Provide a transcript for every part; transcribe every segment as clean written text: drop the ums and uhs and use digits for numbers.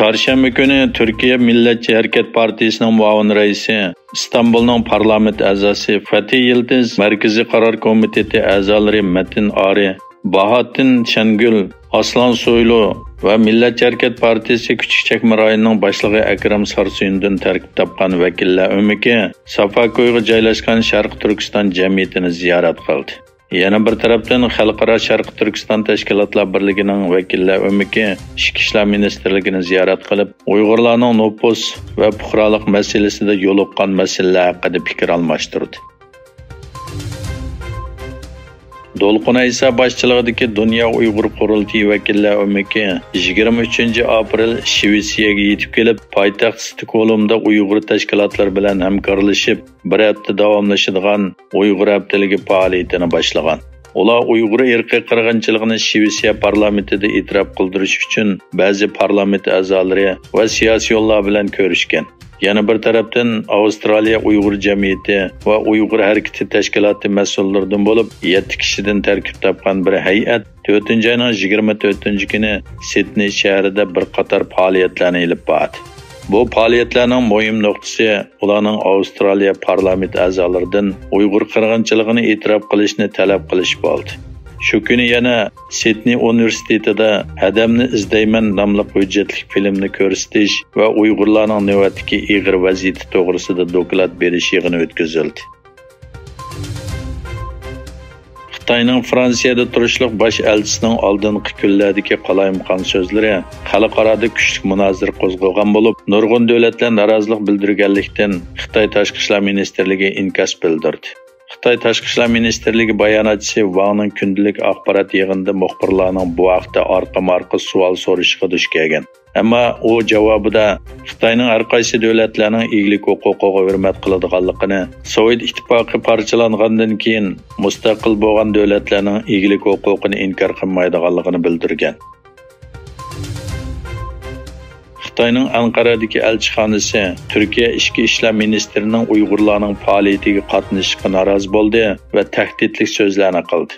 Çarşamba günü Türkiye Milletçi Hareket Partisining muavin raisi, İstanbulning parlament a'zosi Fatih Yildiz, Markaziy qaror komiteti a'zolari Metin Ari, Bahattin Şengül, Aslan Soylu ve Milletçi Hareket Partisi Küçükçekme rayonining boshlig'i Akram Sarsuyundan tarkib topgan vakillar o'miki Safakoyga joylashgan Sharq Turkiston jamiyatini ziyorat qildi. Yana bir tarafdan Xalqaro Sharq Turkiston tashkilotlar birligining vakillar o'miki Ichki ishlar ministrligini ziyorat qilib, Uyg'urlarning nopus va puhrolik masalasida yo'liqqan masalalar haqida fikr almashtirdi. Dolqun Aysa boshchiligidagi Dunyo Uyg'ur qurultiyi vakillar o'miki 23 aprel Shvetsiyaga yetib kelib, poytaxt Stokgolmda Uyg'ur tashkilotlari bilan hamkorlashib, bir hafta davomlashadigan Uyg'ur haftaligi faoliyatini boshlagan. Ular Uyg'ur irqiy qirg'inchiligini Shvetsiya parlamentida e'tirof qildirish uchun ba'zi parlament a'zolari va siyosiyonlar bilan ko'rishgan. Yana bir tarafdan Avstraliya Uyg'ur jamiyati va Uyg'ur harakati tashkiloti mas'ullaridan bo'lib 7 kishidan tarkib topgan bir hay'at 4-oyning 24-kuni Sidney shahrida bir qator faoliyatlarni olib bordi. Bu faoliyatlarning muhim nuqtasi ularning Avstraliya parlament a'zolaridan Uyg'ur qirg'inchiligini e'tirof qilishni talab qilish bo'ldi. Shu kuni yana Sidney universitetida Adamni izlayman nomli hujjatli filmni ko'rsatish va Uyg'urlarning navbatdagi ig'ir vaziyati to'g'risida doklad berish yig'ini o'tkazildi. Xitoyning Fransiyada turishliq bosh elchisining oldingi kunlardagi qalaymaqon so'zlari xalqaroda kuchli munozara qo'zg'agan bo'lib, nurg'un davlatlar norozilik bildirganlikdan Xitoy Tashqi ishlar ministrligi inkos bildirdi. Xitoy Tashqi ishlar ministrligi bayonotchisi Wangning kundalik axborot yig'inida muxbirlarning bu haqda orqa-marqa savol so'rashiga duch kelgan. Ammo u javobida Xitoyning har qaysi davlatlarning egalik huquqiga hurmat qiladiganligini, Sovet ittifoqi parchalangandan keyin mustaqil bo'lgan davlatlarning egalik huquqini inkor qilmaydiganligini bildirgan. Xitoyning Anqaradagi elchixonasi Turkiya Ichki ishlar ministrining Uyg'urlarning faoliyatiga qatnashishiga norozi bo'ldi va tahdidlik so'zlarni qildi.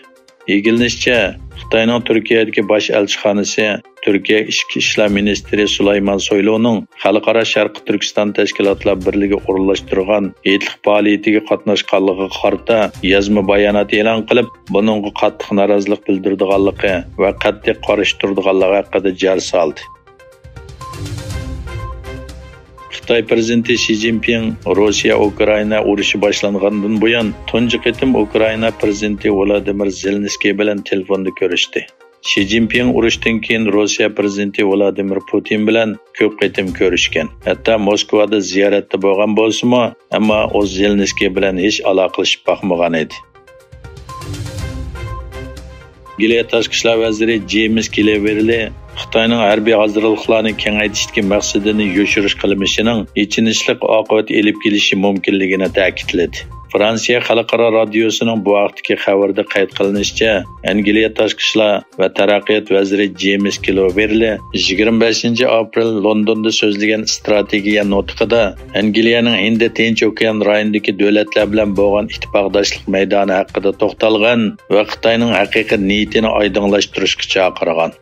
Yegilishicha, Xitoyning Turkiyadagi bosh elchixonasi Turkiya Ichki ishlar ministri Sulaymon Soyluning Xalqaro Sharq Turkiston tashkilotlar birligi o'rinlashtirgan etlik faoliyatiga qatnashganligiga qarata yozma bayonot e'lon qilib, buningga qattiq norozilik bildirganligi va qattiq qarshi turganligi haqida jar soldi. Xitoy prezidenti Xi Jinping Rossiya-Ukraina urushi boshlangandan buyon tunji qitim Ukraina prezidenti Vladimir Zelenskiy bilan telefonda ko'rishdi. Xi Jinping urushdan keyin Rossiya prezidenti Vladimir Putin bilan ko'p qitim ko'rishgan. Hatto Moskvada ziyoratda bo'lgan bo'lsa-mu, ammo o Zelenskiy bilan hech aloqalashib boqmagan edi. Angliya tashqi ishlar vaziri James Cleverly Xitoyning harbiy hozirliklarni kengaytishdagi maqsadini yoshirish qilmishining yechinishli oqibat elib kelishi mumkinligini ta'kidladi. Fransiya xalqaro radiosining bu vaqtdagi xabarda qayd qilinishicha, Angliya tashqi ishlar va taraqqiyot vaziri James Cleverly 25 aprel Londonda so'zlagan strategiya nutqida Angliyaning Hind-Tinch okean rayonidagi davlatlar bilan bo'lgan ittifoqdoshlik maydoni haqida to'xtalgan va Xitoyning haqiqiy niyatini oydinlashtirishga chaqirgan.